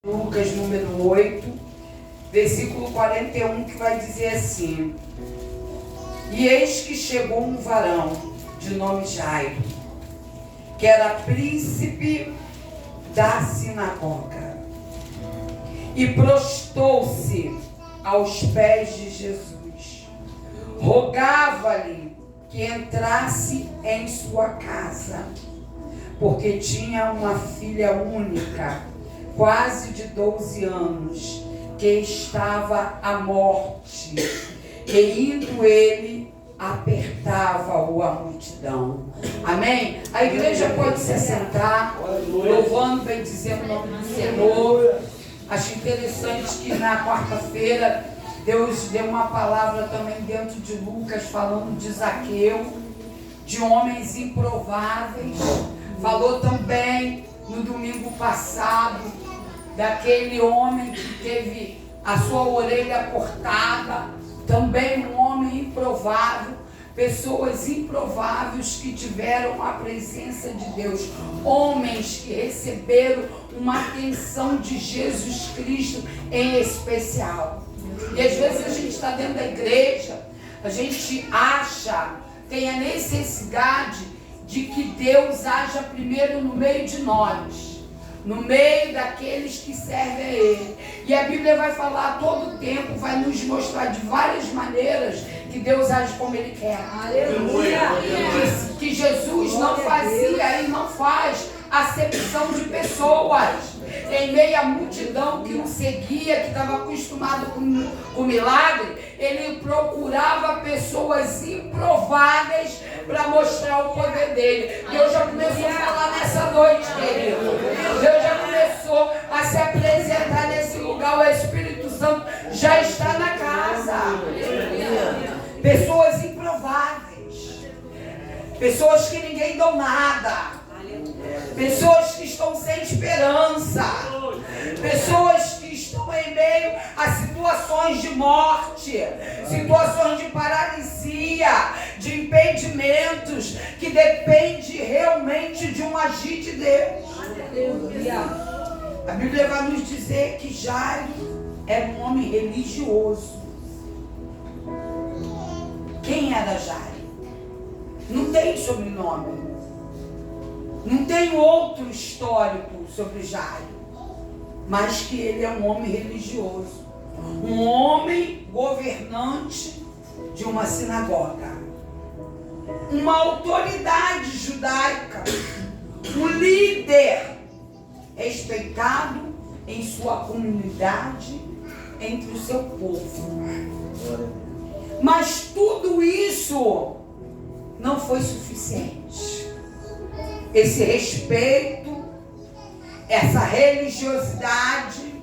Lucas número 8, versículo 41, que vai dizer assim: E eis que chegou um varão de nome Jairo, que era príncipe da sinagoga, e prostou-se aos pés de Jesus, rogava-lhe que entrasse em sua casa, porque tinha uma filha única, quase de 12 anos, que estava à morte, e indo ele, apertava-o a multidão. Amém? A igreja pode se assentar, louvando, bendizendo o nome do Senhor. Acho interessante que na quarta-feira Deus deu uma palavra também dentro de Lucas, falando de Zaqueu, de homens improváveis. Falou também no domingo passado daquele homem que teve a sua orelha cortada, também um homem improvável, pessoas improváveis que tiveram a presença de Deus, homens que receberam uma atenção de Jesus Cristo em especial. E às vezes a gente está dentro da igreja, a gente acha, tem a necessidade de que Deus haja primeiro no meio de nós, no meio daqueles que servem a Ele. E a Bíblia vai falar a todo tempo, vai nos mostrar de várias maneiras que Deus age como Ele quer. Aleluia! Que Jesus não fazia e não faz acepção de pessoas. Em meio à multidão que o seguia, que estava acostumado com milagre, ele procurava pessoas improváveis para mostrar o poder dele. Deus já começou a falar nessa noite, querido. Deus já começou a se apresentar nesse lugar. O Espírito Santo já está na casa. Pessoas improváveis. Pessoas que ninguém dão nada. Pessoas que estão sem esperança, pessoas que estão em meio a situações de morte, situações de paralisia, de impedimentos, que depende realmente de um agir de Deus. A Bíblia vai nos dizer que Jairo era um homem religioso. Quem era Jairo? Não tem sobrenome. Não tem outro histórico sobre Jairo, mas que ele é um homem religioso, um homem governante de uma sinagoga, uma autoridade judaica, um líder respeitado em sua comunidade, entre o seu povo. Mas tudo isso não foi suficiente. Esse respeito, essa religiosidade,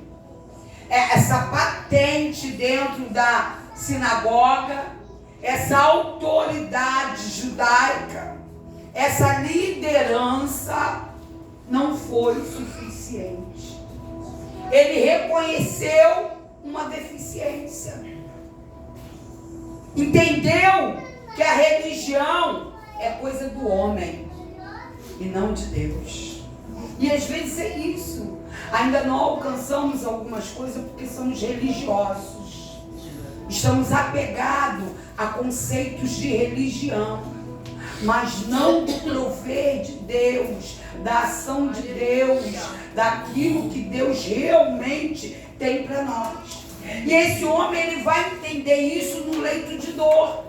essa patente dentro da sinagoga, essa autoridade judaica, essa liderança não foi suficiente. Ele reconheceu uma deficiência. Entendeu que a religião é coisa do homem e não de Deus. E às vezes é isso. Ainda não alcançamos algumas coisas porque somos religiosos. Estamos apegados a conceitos de religião, mas não do prover de Deus, da ação de Deus, daquilo que Deus realmente tem para nós. E esse homem, ele vai entender isso no leito de dor.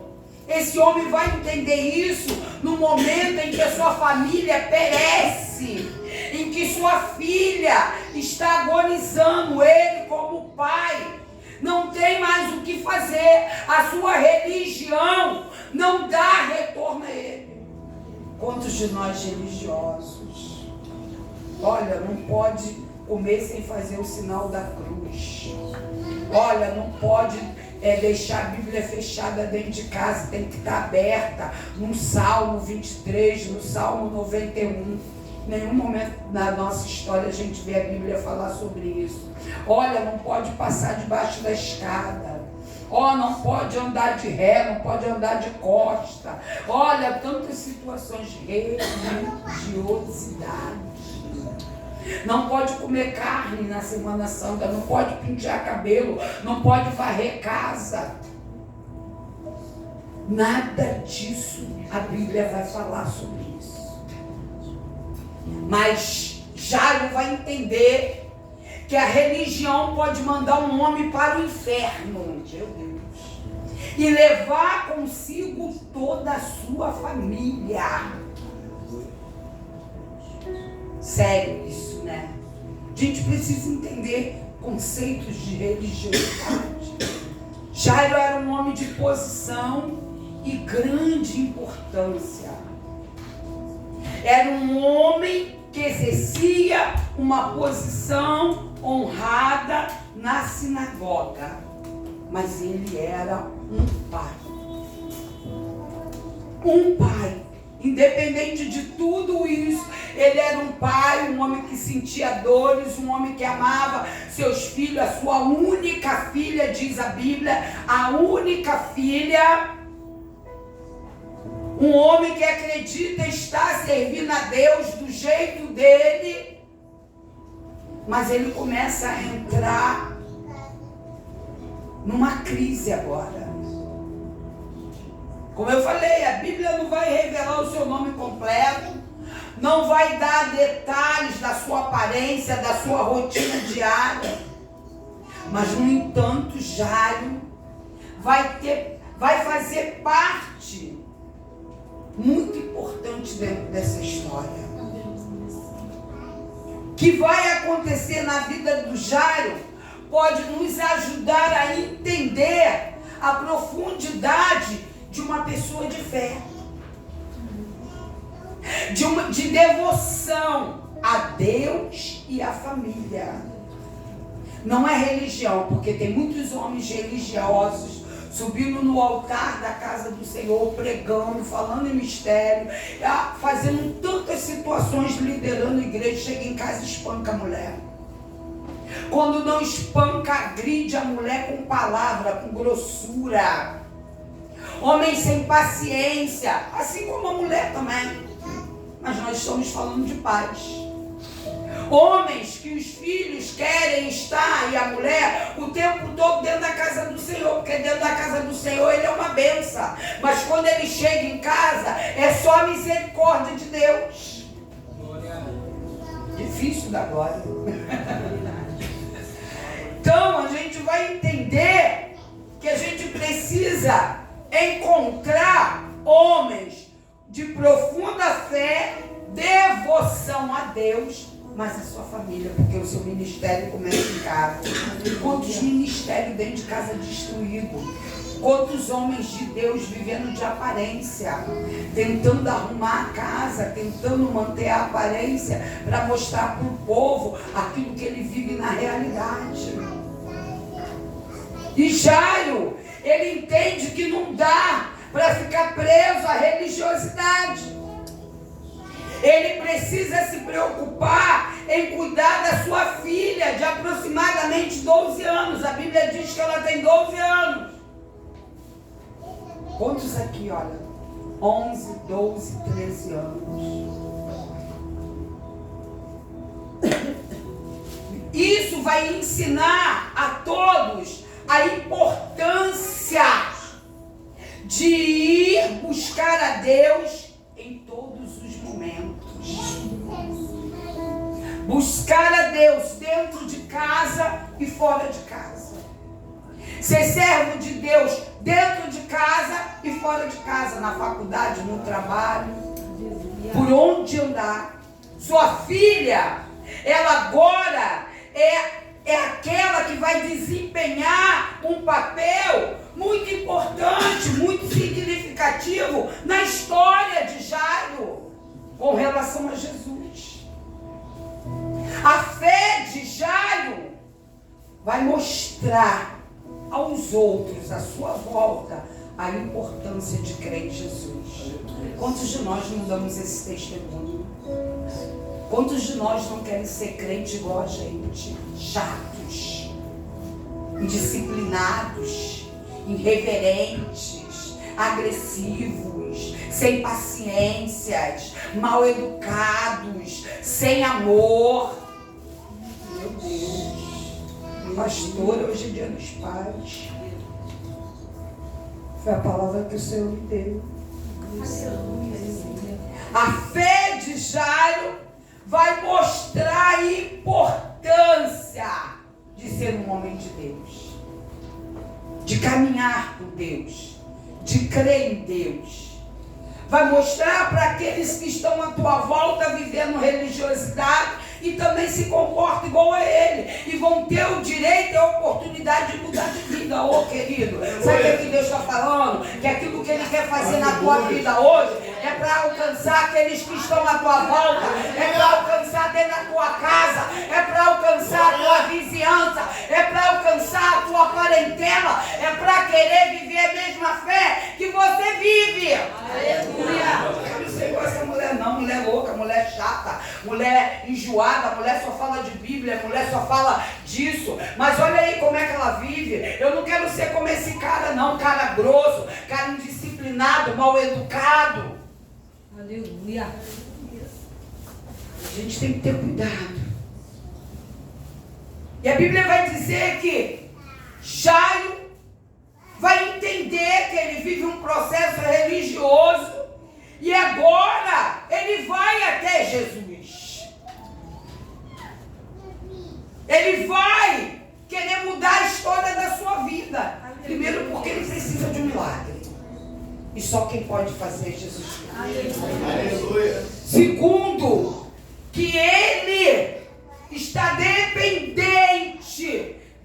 Esse homem vai entender isso no momento em que a sua família perece, em que sua filha está agonizando, ele como pai não tem mais o que fazer, a sua religião não dá retorno a ele. Quantos de nós religiosos, olha, não pode comer sem fazer o sinal da cruz, olha, não pode deixar a Bíblia fechada dentro de casa, tem que estar aberta, no Salmo 23, no Salmo 91. Em nenhum momento na nossa história a gente vê a Bíblia falar sobre isso. Olha, não pode passar debaixo da escada. Não pode andar de ré, não pode andar de costa. Olha, tantas situações de religiosidade. não pode comer carne na Semana Santa, não pode pentear cabelo, não pode varrer casa. Nada disso a Bíblia vai falar sobre isso. Mas Jairo vai entender que a religião pode mandar um homem para o inferno, meu Deus, e levar consigo toda a sua família. Sério isso, né? A gente precisa entender conceitos de religiosidade. Jairo era um homem de posição e grande importância. Era um homem que exercia uma posição honrada na sinagoga, mas ele era um pai. Um pai. Independente de tudo isso, ele era um pai, um homem que sentia dores, um homem que amava seus filhos, a sua única filha, diz a Bíblia, a única filha. Um homem que acredita estar servindo a Deus do jeito dele, mas ele começa a entrar numa crise agora. Como eu falei, a Bíblia não vai revelar o seu nome completo, não vai dar detalhes da sua aparência, da sua rotina diária, mas no entanto, Jairo vai fazer parte muito importante dentro dessa história. O que vai acontecer na vida do Jairo pode nos ajudar a entender a profundidade de uma pessoa de fé, de devoção a Deus e à família. Não é religião, porque tem muitos homens religiosos subindo no altar da casa do Senhor, pregando, falando em mistério, fazendo tantas situações, liderando a igreja, chega em casa e espanca a mulher. Quando não espanca, agride a mulher com palavra, com grossura. Homens sem paciência, assim como a mulher também. Mas nós estamos falando de paz. Homens que os filhos querem estar, e a mulher, o tempo todo dentro da casa do Senhor, porque dentro da casa do Senhor ele é uma bênção. Mas quando ele chega em casa, é só a misericórdia de Deus. Difícil da glória. Então a gente vai entender que a gente precisa encontrar homens de profunda fé, devoção a Deus, mas a sua família, porque o seu ministério começa em casa. Quantos ministérios dentro de casa destruídos? Quantos homens de Deus vivendo de aparência, tentando arrumar a casa, tentando manter a aparência para mostrar para o povo aquilo que ele vive na realidade. E Jairo, ele entende que não dá para ficar preso à religiosidade. Ele precisa se preocupar em cuidar da sua filha de aproximadamente 12 anos. A Bíblia diz que ela tem 12 anos. Quantos aqui, olha? 11, 12, 13 anos. Isso vai ensinar a todos a importância de ir buscar a Deus em todos os momentos. Buscar a Deus dentro de casa e fora de casa. Ser servo de Deus dentro de casa e fora de casa, na faculdade, no trabalho, por onde andar. Sua filha, ela agora é aquela que vai desempenhar um papel muito importante, muito significativo na história de Jairo com relação a Jesus. A fé de Jairo vai mostrar aos outros à sua volta a importância de crer em Jesus. Quantos de nós não damos esse testemunho? Quantos de nós não querem ser crente igual a gente? Chatos, indisciplinados, irreverentes, agressivos, sem paciências, mal educados, sem amor. pastora, hoje é dia dos pais. Foi a palavra que o Senhor me deu. A fé de Jairo vai mostrar a importância de ser um homem de Deus, de caminhar com Deus, de crer em Deus. Vai mostrar para aqueles que estão à tua volta vivendo religiosidade e também se comportam igual a ele, e vão ter o direito e a oportunidade de mudar de vida. Ô querido, sabe o que Deus está falando? Que aquilo que Ele quer fazer na tua vida hoje é para alcançar aqueles que estão à tua volta, é para alcançar dentro da tua casa, é para alcançar a tua vizinhança, é para alcançar a tua parentela, é para querer viver a mesma fé que você vive. Aleluia! Eu não sei igual essa mulher não, mulher louca, mulher chata, mulher enjoada, mulher só fala de Bíblia, mulher só fala disso, mas olha aí como é que ela vive. Eu não quero ser como esse cara não, cara grosso, cara indisciplinado, mal educado. Aleluia. A gente tem que ter cuidado. E a Bíblia vai dizer que Jairo vai entender que ele vive um processo religioso e agora ele vai até Jesus. Ele vai querer mudar a história da sua vida. Primeiro porque ele precisa de um milagre. E só quem pode fazer é Jesus Cristo. Aleluia. Segundo, que ele está dependente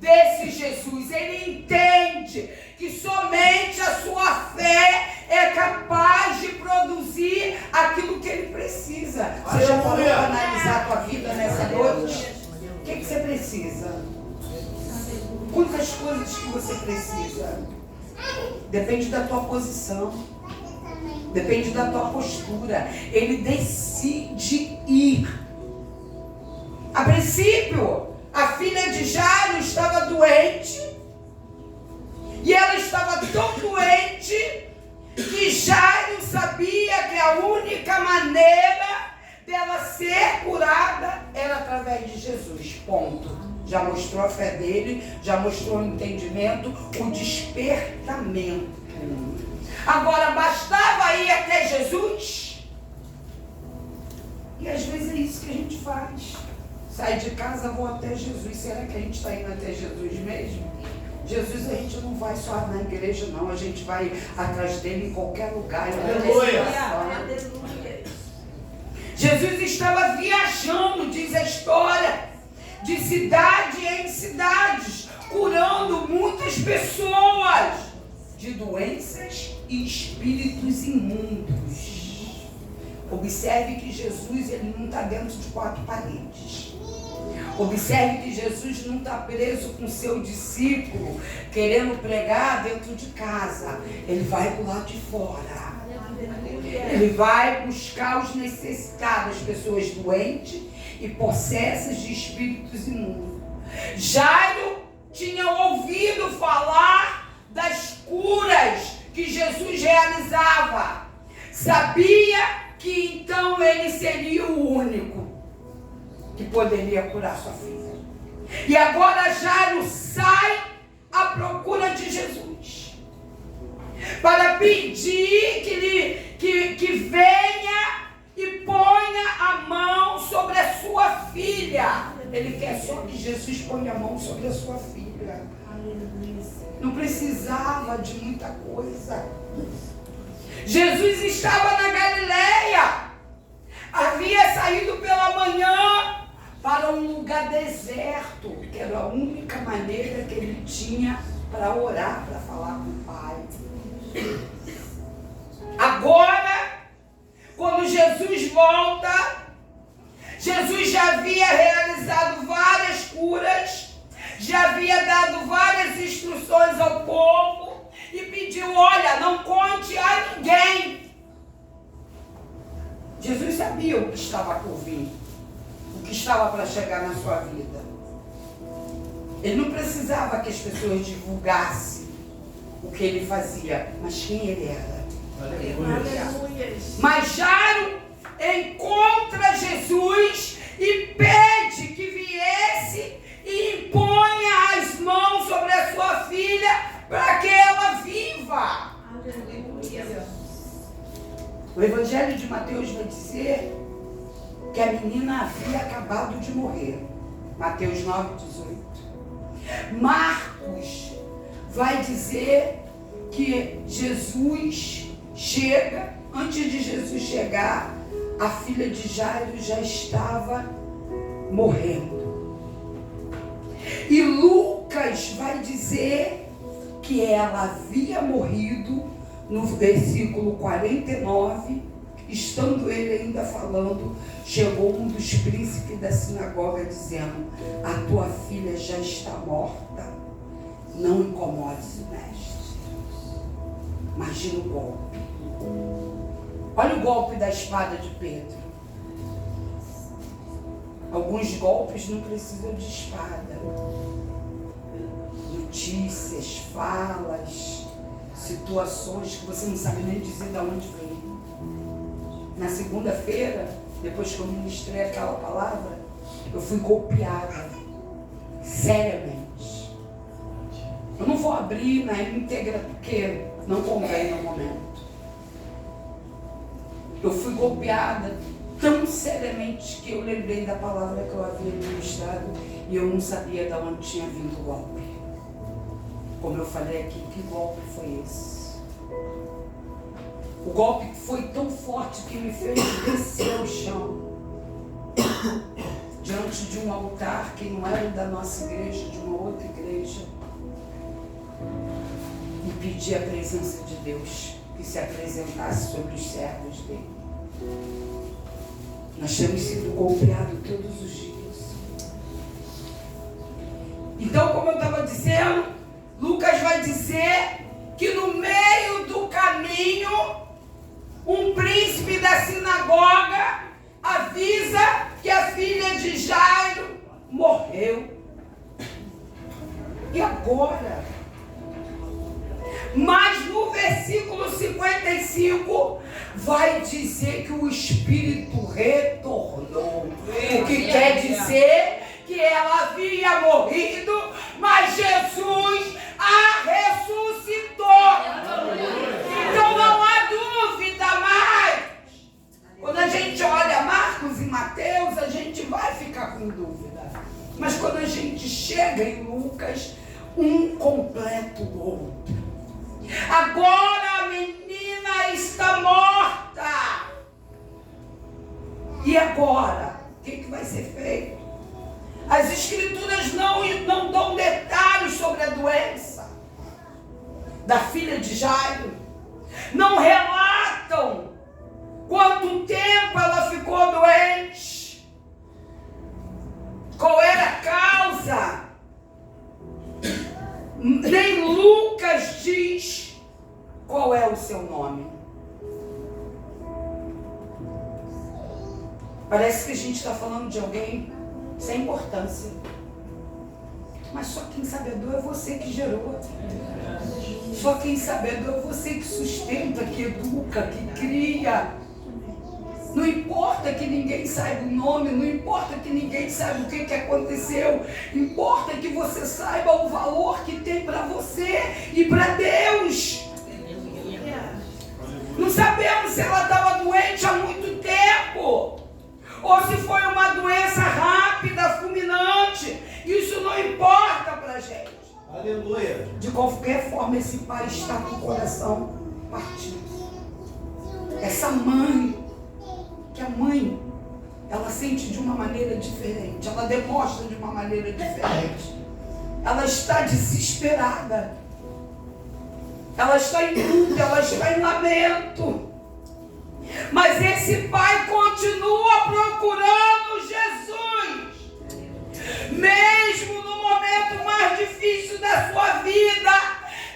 desse Jesus. Ele entende que somente a sua fé é capaz de produzir aquilo que ele precisa. Você já parou para analisar a tua vida nessa noite? O que você precisa? Quantas coisas que você precisa? Depende da tua posição. Depende da tua postura. Ele decide ir. A princípio, a filha de Jairo estava doente. E ela estava tão doente que Jairo sabia que a única maneira dela ser curada era através de Jesus. Ponto. Já mostrou a fé dele, já mostrou o entendimento, o despertamento. Agora, bastava ir até Jesus? E às vezes é isso que a gente faz. Sai de casa, vou até Jesus. Será que a gente está indo até Jesus mesmo? Jesus a gente não vai só na igreja, não. A gente vai atrás dele em qualquer lugar. Aleluia. Jesus estava viajando, diz a história, de cidade em cidades, curando muitas pessoas de doenças e espíritos imundos. Observe que Jesus ele não está dentro de quatro paredes. Observe que Jesus não está preso com seu discípulo, querendo pregar dentro de casa. Ele vai do lado de fora. Ele vai buscar os necessitados, as pessoas doentes e possessas de espíritos imundos. Jairo tinha ouvido falar das curas que Jesus realizava. Sabia que então ele seria o único que poderia curar sua filha. E agora Jairo sai à procura de Jesus para pedir que venha e ponha a mão sobre a sua filha. Ele quer só que Jesus ponha a mão sobre a sua filha. Não precisava de muita coisa. Jesus estava na Galileia. Havia saído pela manhã para um lugar deserto, que era a única maneira que ele tinha para orar, para falar com o Pai. Agora, quando Jesus volta, Jesus já havia realizado várias curas, já havia dado várias instruções ao povo e pediu, olha, não conte a ninguém. Jesus sabia o que estava por vir, o que estava para chegar na sua vida. Ele não precisava que as pessoas divulgassem o que ele fazia, mas quem ele era. Aleluia. Mas Jairo encontra Jesus e pede que viesse e imponha as Evangelho de Mateus vai dizer que a menina havia acabado de morrer. Mateus 9:18. Marcos vai dizer que Jesus chega, antes de Jesus chegar, a filha de Jairo já estava morrendo. E Lucas vai dizer que ela havia morrido no versículo 49, estando ele ainda falando, chegou um dos príncipes da sinagoga dizendo: a tua filha já está morta, não incomodes o mestre. Imagina o golpe. Olha o golpe da espada de Pedro. Alguns golpes não precisam de espada. Notícias, falas, situações que você não sabe nem dizer de onde veio. Na segunda-feira, depois que eu ministrei aquela palavra, eu fui golpeada, seriamente. Eu não vou abrir na íntegra porque não convém no momento. Eu fui golpeada tão seriamente que eu lembrei da palavra que eu havia ministrado e eu não sabia de onde tinha vindo o golpe. Como eu falei aqui, que golpe foi esse? O golpe foi tão forte que me fez descer ao chão, diante de um altar que não era da nossa igreja, de uma outra igreja, e pedir a presença de Deus que se apresentasse sobre os servos dele. Nós temos sido golpeados todos os dias. Então, como eu estava dizendo, Lucas vai dizer que no meio do caminho, um príncipe da sinagoga avisa que a filha de Jairo morreu. E agora? Mas no versículo 55 vai dizer que o Espírito retornou. O que quer dizer que ela havia morrido, mas Jesus a ressuscitou. Então não há dúvida mais. Quando a gente olha Marcos e Mateus, a gente vai ficar com dúvida. Mas quando a gente chega em Lucas, um completa o outro. Agora a menina está morta. E agora? O que vai ser feito? As escrituras não dão detalhes sobre a doença da filha de Jairo. Não relatam quanto tempo ela ficou doente. Qual era a causa? Nem Lucas diz qual é o seu nome. Parece que a gente está falando de alguém sem importância. Mas só quem sabe a dor é você que gerou. Só quem sabe a dor é você que sustenta, que educa, que cria. Não importa que ninguém saiba o nome, não importa que ninguém saiba o que aconteceu, importa que você saiba o valor que tem para você e para Deus. Não sabemos se ela estava doente há muito tempo, ou se foi uma doença rápida, fulminante. Isso não importa para a gente. Aleluia. De qualquer forma, esse pai está com o coração partido. Essa mãe, que a mãe, ela sente de uma maneira diferente, ela demonstra de uma maneira diferente. Ela está desesperada, ela está em luto, ela está em lamento. Mas esse pai continua procurando Jesus. Mesmo no momento mais difícil da sua vida,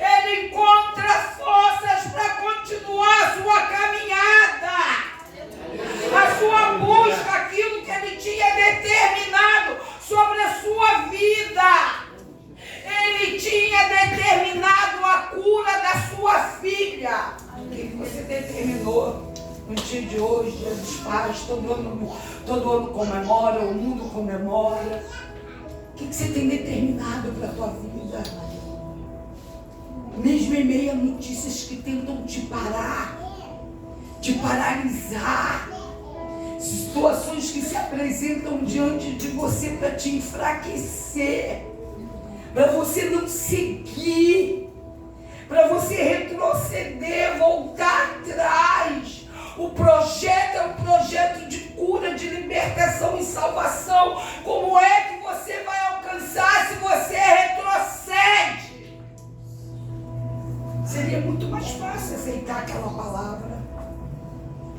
ele encontra forças para continuar a sua caminhada. A sua busca, aquilo que ele tinha determinado sobre a sua vida. Ele tinha determinado a cura da sua filha. O que você determinou no dia de hoje, dia dos pais? Todo ano comemora, o mundo comemora. O que você tem determinado para a tua vida? Mesmo em meio a notícias que tentam te parar, te paralisar. Situações que se apresentam diante de você para te enfraquecer, para você não seguir, para você retroceder, voltar atrás. O projeto é um projeto de cura, de libertação e salvação. Como é que você vai alcançar se você retrocede? Seria muito mais fácil aceitar aquela palavra.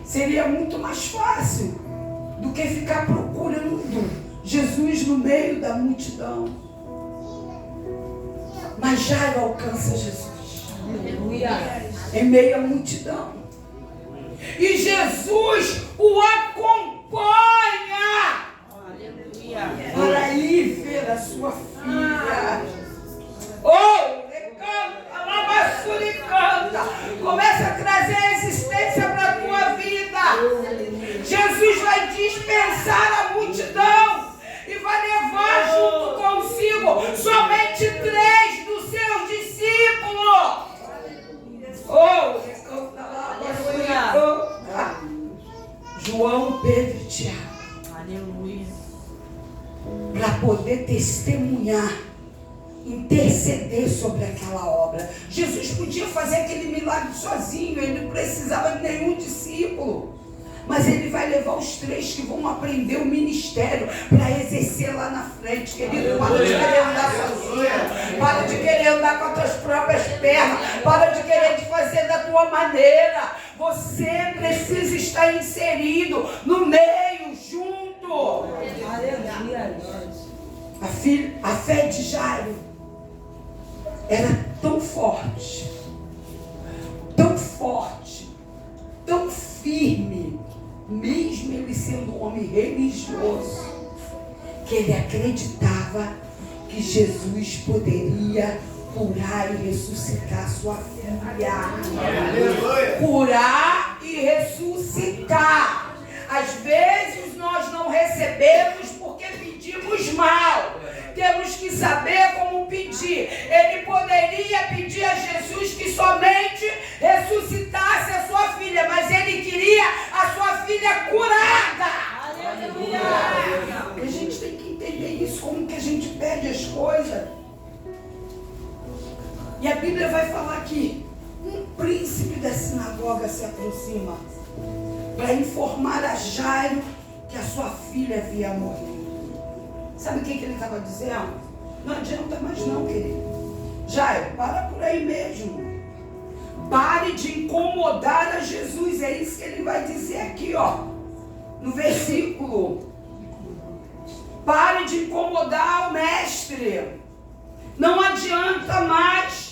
Seria muito mais fácil do que ficar procurando Jesus no meio da multidão. Mas Jairo alcança Jesus. Aleluia. Em meio à multidão. E Jesus o acompanha. Aleluia. Para ir ver a sua filha. Canta. Começa a trazer a existência para a tua vida. Jesus vai dispensar a multidão e vai levar junto consigo somente 3 dos seus discípulos. João, Pedro e Tiago. Aleluia. Para poder testemunhar, interceder sobre aquela obra. Jesus podia fazer aquele milagre sozinho, ele não precisava de nenhum discípulo. Mas ele vai levar os 3 que vão aprender o ministério para exercer lá na frente. Querido, para de querer andar sozinho, para de querer andar com as tuas próprias pernas, para de querer te fazer da tua maneira. Você precisa estar inserido no meio, junto. A fé de Jairo era tão forte, tão firme, mesmo ele sendo um homem religioso, que ele acreditava que Jesus poderia curar e ressuscitar sua filha. Curar e ressuscitar. Às vezes nós não recebemos porque pedimos mal. Temos que saber como pedir. Ele poderia pedir a Jesus que somente ressuscitasse a sua filha, mas ele queria a sua filha curada. Aleluia! A gente tem que entender isso, como que a gente pede as coisas. E a Bíblia vai falar que um príncipe da sinagoga se aproxima para informar a Jairo que a sua filha havia morrido. Sabe o que ele estava dizendo? Não adianta mais não, querido. Jairo, para por aí mesmo. Pare de incomodar a Jesus. É isso que ele vai dizer aqui, ó, no versículo. Pare de incomodar o mestre. Não adianta mais.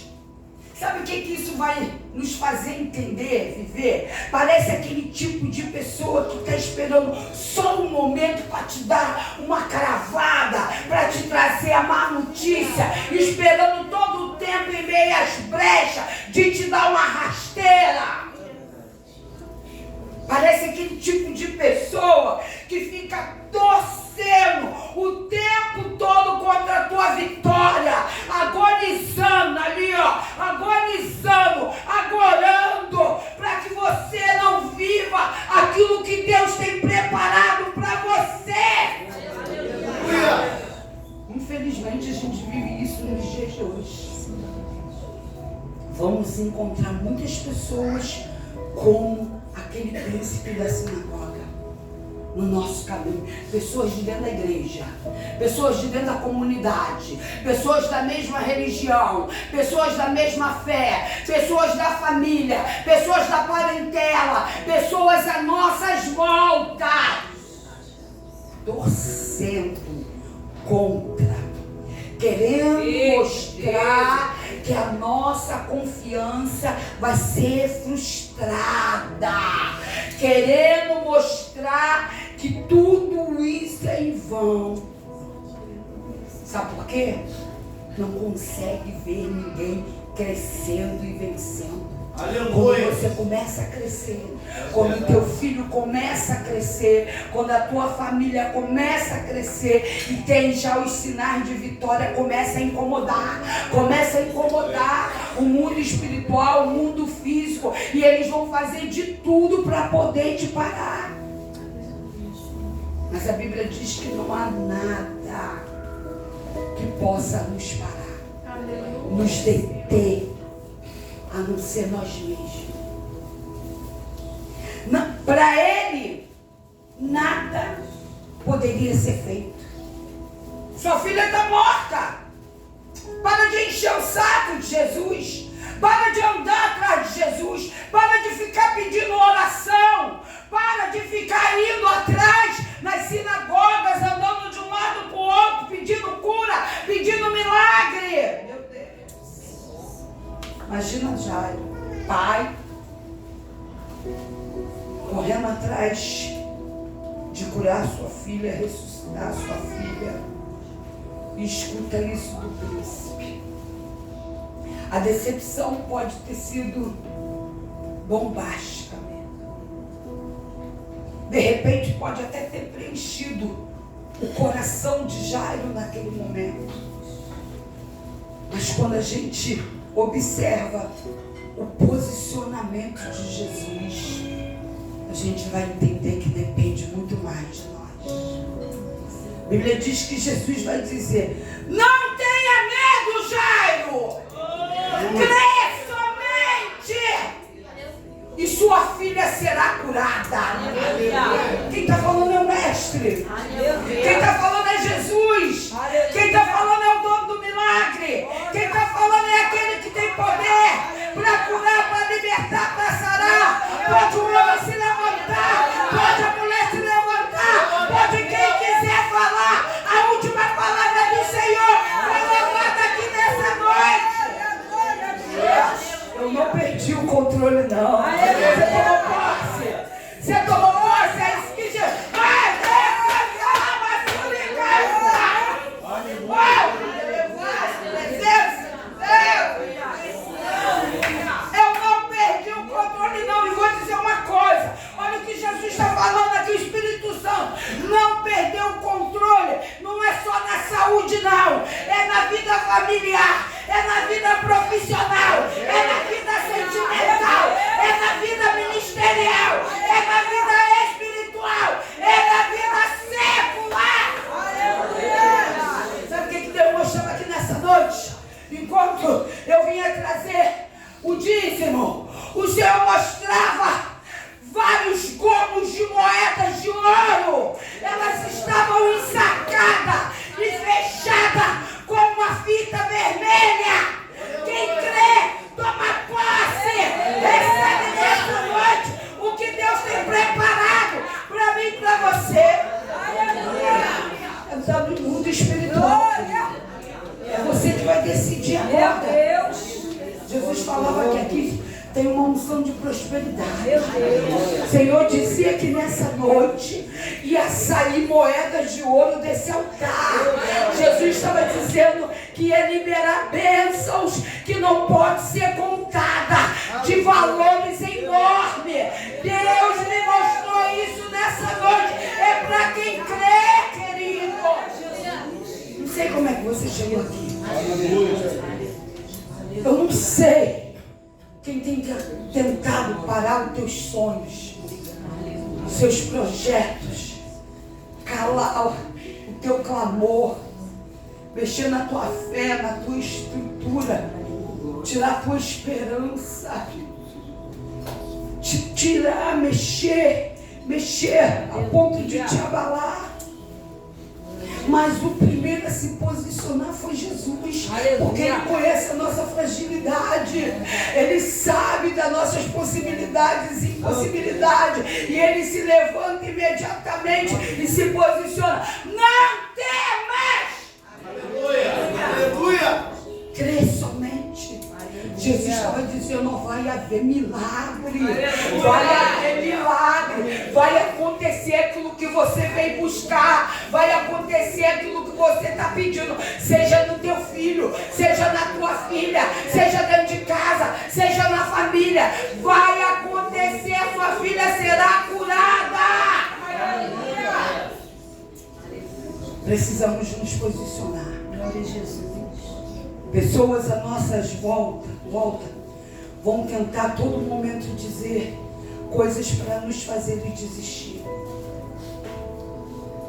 Sabe o que isso vai nos fazer entender, viver? Parece aquele tipo de pessoa que está esperando só um momento para te dar uma cravada, para te trazer a má notícia, esperando todo o tempo em meio às brechas de te dar uma rasteira. Parece aquele tipo de pessoa que fica torcendo o tempo todo contra a tua vitória, agonizando ali, ó, agorando, para que você não viva aquilo que Deus tem preparado para você. Aleluia. Infelizmente a gente vive isso nos dias de hoje. Vamos encontrar muitas pessoas como aquele príncipe da sinagoga no nosso caminho. Pessoas de dentro da igreja, pessoas de dentro da comunidade, pessoas da mesma religião, pessoas da mesma fé, pessoas da família, pessoas da parentela, pessoas à nossas voltas, torcendo contra, querendo mostrar que a nossa confiança vai ser frustrada, querendo mostrar que tudo isso é em vão. Sabe por quê? Não consegue ver ninguém crescendo e vencendo. Aleluia. Quando você começa a crescer, quando o teu filho começa a crescer, quando a tua família começa a crescer e tem já os sinais de vitória, começa a incomodar. o mundo espiritual, o mundo físico, e eles vão fazer de tudo para poder te parar. Mas a Bíblia diz que não há nada que possa nos parar, nos deter, a não ser nós mesmos. Para ele, nada poderia ser feito. Sua filha está morta. Para de encher o saco de Jesus. Para de andar atrás de Jesus. Para de ficar pedindo oração. Para de ficar indo atrás nas sinagogas, andando de um lado para o outro, pedindo cura, pedindo milagre. Meu Deus. Imagina Jairo, pai, correndo atrás de curar sua filha, ressuscitar sua filha. E escuta isso do príncipe. A decepção pode ter sido bombástica mesmo. De repente pode até ter preenchido o coração de Jairo naquele momento. Mas quando a gente observa o posicionamento de Jesus, a gente vai entender que depende muito mais de nós. A Bíblia diz que Jesus vai dizer: não tenha medo, Jairo, crê somente e sua filha será curada. Quem está falando é o mestre. Quem está falando é Jesus. Quem está falando é o dono do milagre. Quem está falando é aquele que tem poder para curar, para libertar, para sarar. Pode o homem se levantar, pode a mulher se levantar, pode quem quiser falar. A última palavra do Senhor foi levada aqui nessa noite. Eu não perdi o controle, não. Você tomou posse. Você tomou posse. É isso que Jesus... Eu não perdi o controle, não. E vou dizer uma coisa. Olha o que Jesus está falando aqui, o Espírito Santo. Não perdeu o controle. Não é só na saúde, não. É na vida familiar. É na vida profissional, é na vida sentimental, é na vida ministerial, é na vida espiritual, é na vida secular. Sabe o que Deus mostrava aqui nessa noite? Enquanto eu vinha trazer o dízimo, o Senhor mostrava vários gomos de moedas de ouro. Elas estavam ensacadas e fechadas com uma fita vermelha. Quem crê, toma posse. Recebe nessa noite o que Deus tem preparado para mim e para você. É o mundo espiritual. É você que vai decidir agora. Jesus falava que aqui tem uma unção de prosperidade. O Senhor dizia que nessa noite ia sair moedas de ouro desse altar. Jesus estava dizendo que ia liberar bênçãos que não pode ser contada, de valores enormes. Deus me mostrou isso nessa noite. É para quem crê, querido. Não sei como é que você chegou aqui. Eu não sei quem tem tentado parar os teus sonhos, os seus projetos, calar o teu clamor, mexer na tua fé, na tua estrutura, tirar a tua esperança, te tirar, mexer a ponto de te abalar. Mas o primeiro a se posicionar foi Jesus. Porque Ele conhece a nossa fragilidade. Ele sabe das nossas possibilidades e impossibilidades. E Ele se levanta imediatamente e se posiciona. Não temas! Aleluia! Aleluia! Crê somente. Jesus estava dizendo: vai haver milagre. Vai haver milagre. Vai acontecer aquilo que você veio buscar. Vai acontecer aquilo que você está pedindo. Seja no teu filho, seja na tua filha, seja dentro de casa, seja na família. Vai acontecer, a sua filha será curada. Precisamos nos posicionar. Glória a Jesus. Pessoas à nossa volta vão tentar a todo momento dizer coisas para nos fazerem desistir.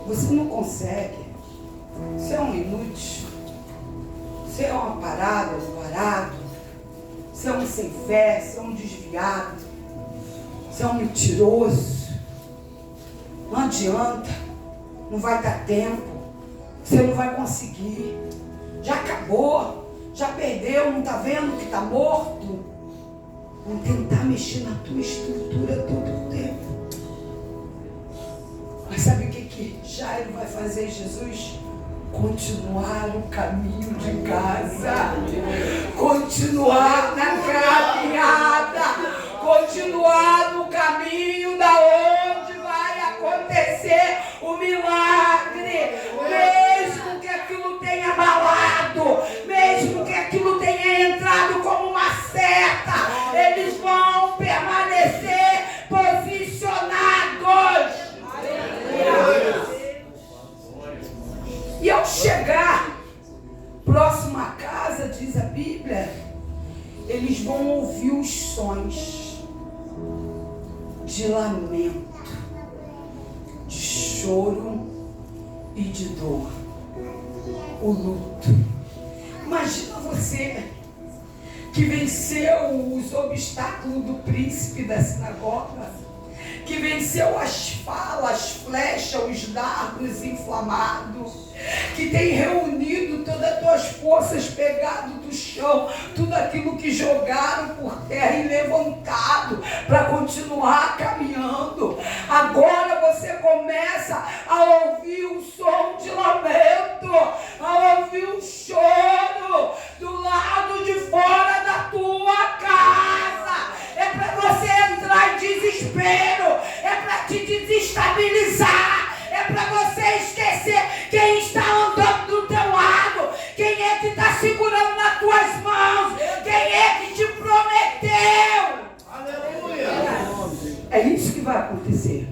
Você não consegue. Você é um inútil. Você é uma parada, um parado. Você é um sem fé, você é um desviado. Você é um mentiroso. Não adianta. Não vai dar tempo. Você não vai conseguir. Já acabou. Já perdeu. Não está vendo que está morto? Vão tentar mexer na tua estrutura todo o tempo. Mas sabe o que Jairo vai fazer, Jesus? Continuar o caminho de casa. Continuar na caminhada. Continuar no caminho da onde vai acontecer o milagre. Mesmo que aquilo tenha abalado, mesmo que aquilo tenha entrado como uma seta, eles vão permanecer posicionados. E ao chegar próximo à casa, diz a Bíblia, eles vão ouvir os sons de lamento, de choro e de dor, o luto. Imagina você que venceu os obstáculos do príncipe da sinagoga, que venceu as falas, as flechas, os dardos inflamados, que tem reunido todas as tuas forças, pegado do chão, tudo aquilo que jogaram por terra e levantado para continuar caminhando. Agora você começa a ouvir o som de lamento, a ouvir o choro do lado de fora da tua casa. É para você entrar em desespero, é para te desestabilizar, é para você esquecer quem está andando do teu lado, quem é que está segurando nas tuas mãos, quem é que te prometeu. Aleluia! É isso que vai acontecer.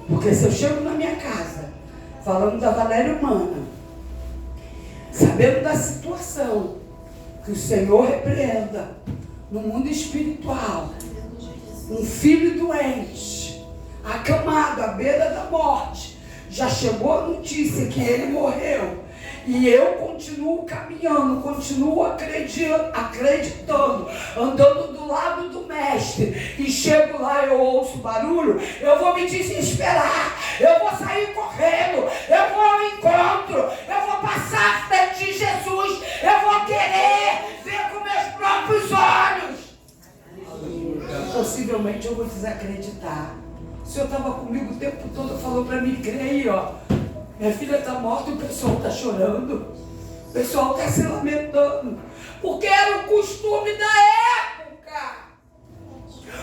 Porque se eu chego na minha casa, falando da Valéria humana, sabendo da situação, que o Senhor repreenda no mundo espiritual, um filho doente, acamado à beira da morte, já chegou a notícia que ele morreu, e eu continuo caminhando, continuo acreditando, andando do lado do mestre, e chego lá, eu ouço barulho, eu vou me desesperar, eu vou sair correndo, eu vou ao encontro, eu vou passar à frente de Jesus, eu vou querer ver com meus próprios olhos. Possivelmente eu vou desacreditar. O Senhor estava comigo o tempo todo, falou para mim, creia, ó, minha filha está morta e o pessoal está chorando, o pessoal está se lamentando, porque era o costume da época.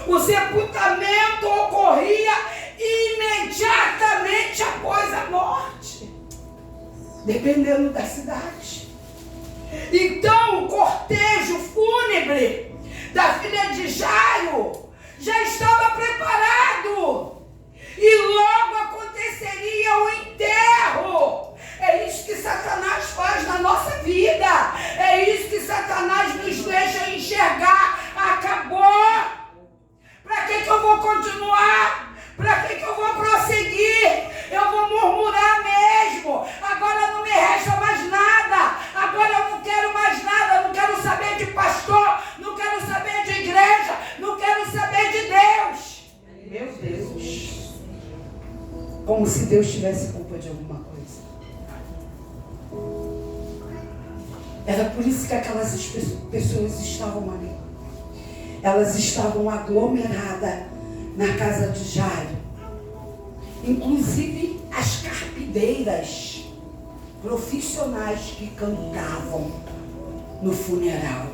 O sepultamento ocorria imediatamente após a morte, dependendo da cidade. Então o cortejo fúnebre da filha de Jairo já estava preparado, e logo aconteceria o enterro. É isso que Satanás faz na nossa vida, é isso que Satanás nos deixa enxergar. Acabou. Para que eu vou continuar? Para que eu vou prosseguir? Eu vou murmurar mesmo. Agora não me resta mais nada. Agora eu não quero mais nada. Eu não quero saber de pastor. Não quero saber de igreja. Não quero saber de Deus. Meu Deus. Como se Deus tivesse culpa de alguma coisa. Era por isso que aquelas pessoas estavam ali. Elas estavam aglomeradas na casa de Jairo. Inclusive as carpideiras profissionais que cantavam no funeral.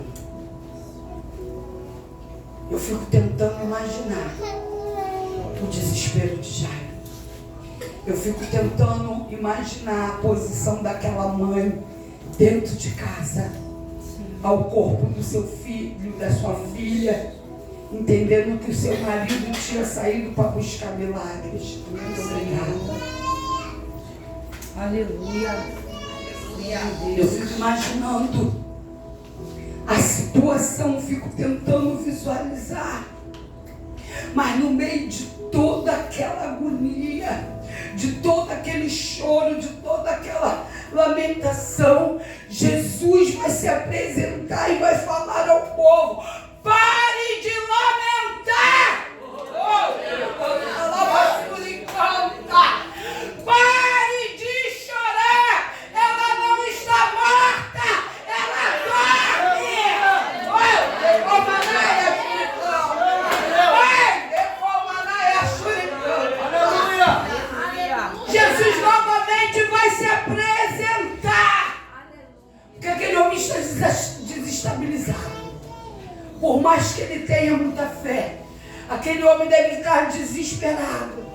Eu fico tentando imaginar o desespero de Jairo. Eu fico tentando imaginar a posição daquela mãe dentro de casa, ao corpo do seu filho, da sua filha, entendendo que o seu marido tinha saído para buscar milagres. Muito obrigada. Aleluia. Eu fico imaginando a situação, fico tentando visualizar, mas no meio de toda aquela agonia, de todo aquele choro, de toda aquela lamentação, Jesus vai se apresentar e vai falar ao povo: pare de lamentar! Pare de chorar! Ela não está morta! Ela dorme! Jesus novamente vai se apresentar. Porque aquele homem está desestabilizado. Por mais que ele tenha muita fé, aquele homem deve estar desesperado.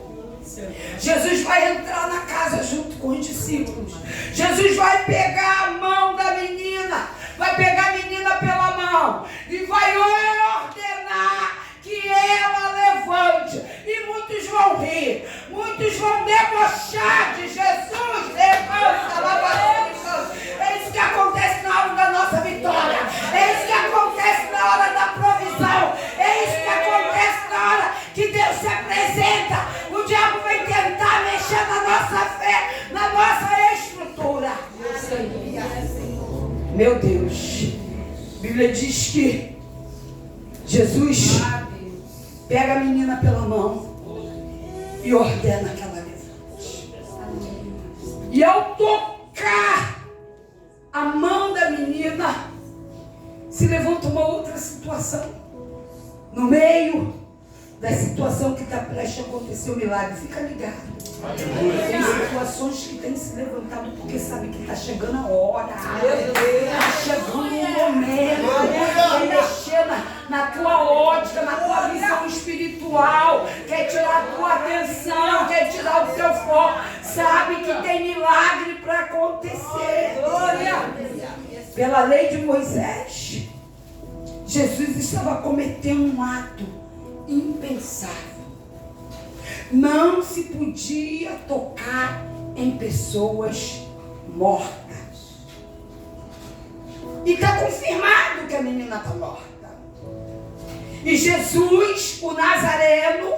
Jesus vai entrar na casa junto com os discípulos. Jesus vai pegar a mão da menina, vai pegar a menina pela mão e vai ordenar que ela levante. E muitos vão rir, muitos vão debochar de Jesus. Levanta, lava. É isso que acontece na hora da nossa vitória. É isso que acontece na hora da provisão. É isso que acontece na hora que Deus se apresenta. O diabo vem tentar mexer na nossa fé, na nossa estrutura. Meu Deus. A Bíblia diz que Jesus pega a menina pela mão e ordena que ela levante. E ao tocar a mão da menina, se levanta uma outra situação. No meio da situação que está prestes a acontecer o milagre, fica ligado. Tem situações que têm se levantado porque sabe que está chegando a hora. Está chegando o momento. Vai mexer na tua ótica, na tua visão espiritual. Quer tirar a tua atenção, quer tirar o teu foco. Sabe que tem milagre para acontecer. Pela lei de Moisés, Jesus estava cometendo um ato impensável. Não se podia tocar em pessoas mortas. E está confirmado que a menina está morta. E Jesus, o Nazareno,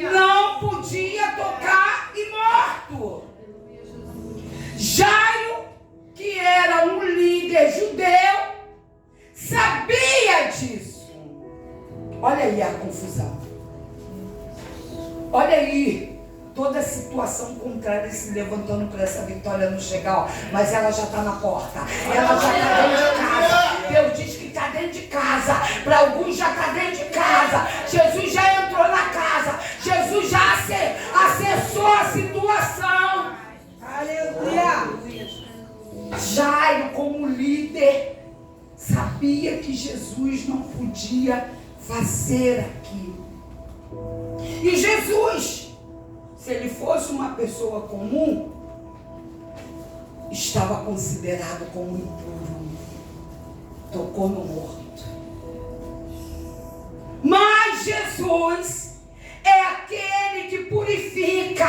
não podia tocar em morto. Jairo, que era um líder judeu, sabia disso. Olha aí a confusão. Olha aí toda a situação contrária se levantando para essa vitória não chegar. Mas ela já está na porta. Ela já está dentro de casa. Deus diz que está dentro de casa. Para alguns já está dentro de casa. Jesus já entrou na casa. Jesus já acessou a situação. Aleluia. Jairo, como líder, sabia que Jesus não podia fazer aquilo. E Jesus, se ele fosse uma pessoa comum, estava considerado como impuro. Tocou no morto. Mas Jesus é aquele que purifica,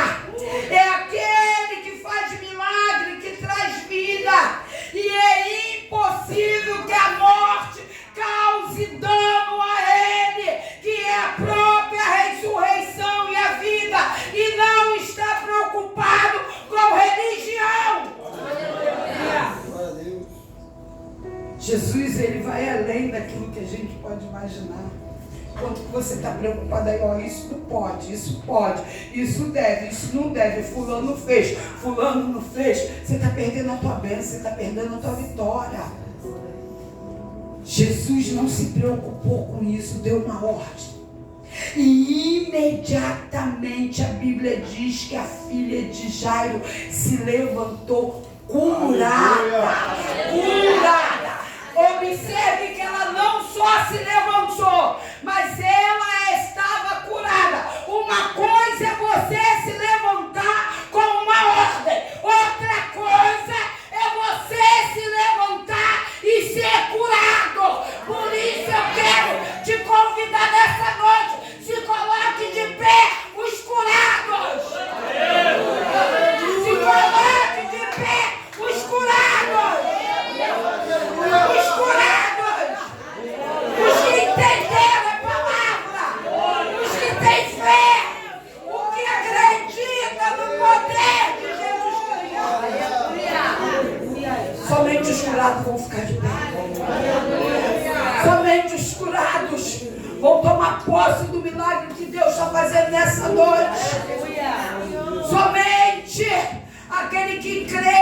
é aquele que faz milagre, que traz vida. E é impossível que a morte cause dano a ele, que é a própria ressurreição e a vida, e não está preocupado com religião. Jesus, ele vai além daquilo que a gente pode imaginar. Quanto que você está preocupado aí, ó, isso não pode, isso pode, isso deve, isso não deve, fulano fez, fulano não fez. Você está perdendo a tua bênção, você está perdendo a tua vitória. Jesus não se preocupou com isso, deu uma ordem. E imediatamente a Bíblia diz que a filha de Jairo se levantou curada. Curada. Observe que ela não só se levantou, mas ela estava curada. Uma coisa é você se levantar com uma ordem. Outra coisa é você se levantar e ser curado. Por isso eu quero te convidar nessa noite. Se coloque de pé, os curados. Se coloque de pé, os curados. Somente os curados vão ficar de pé. Somente os curados vão tomar posse do milagre que Deus está fazendo nessa noite. Somente aquele que crê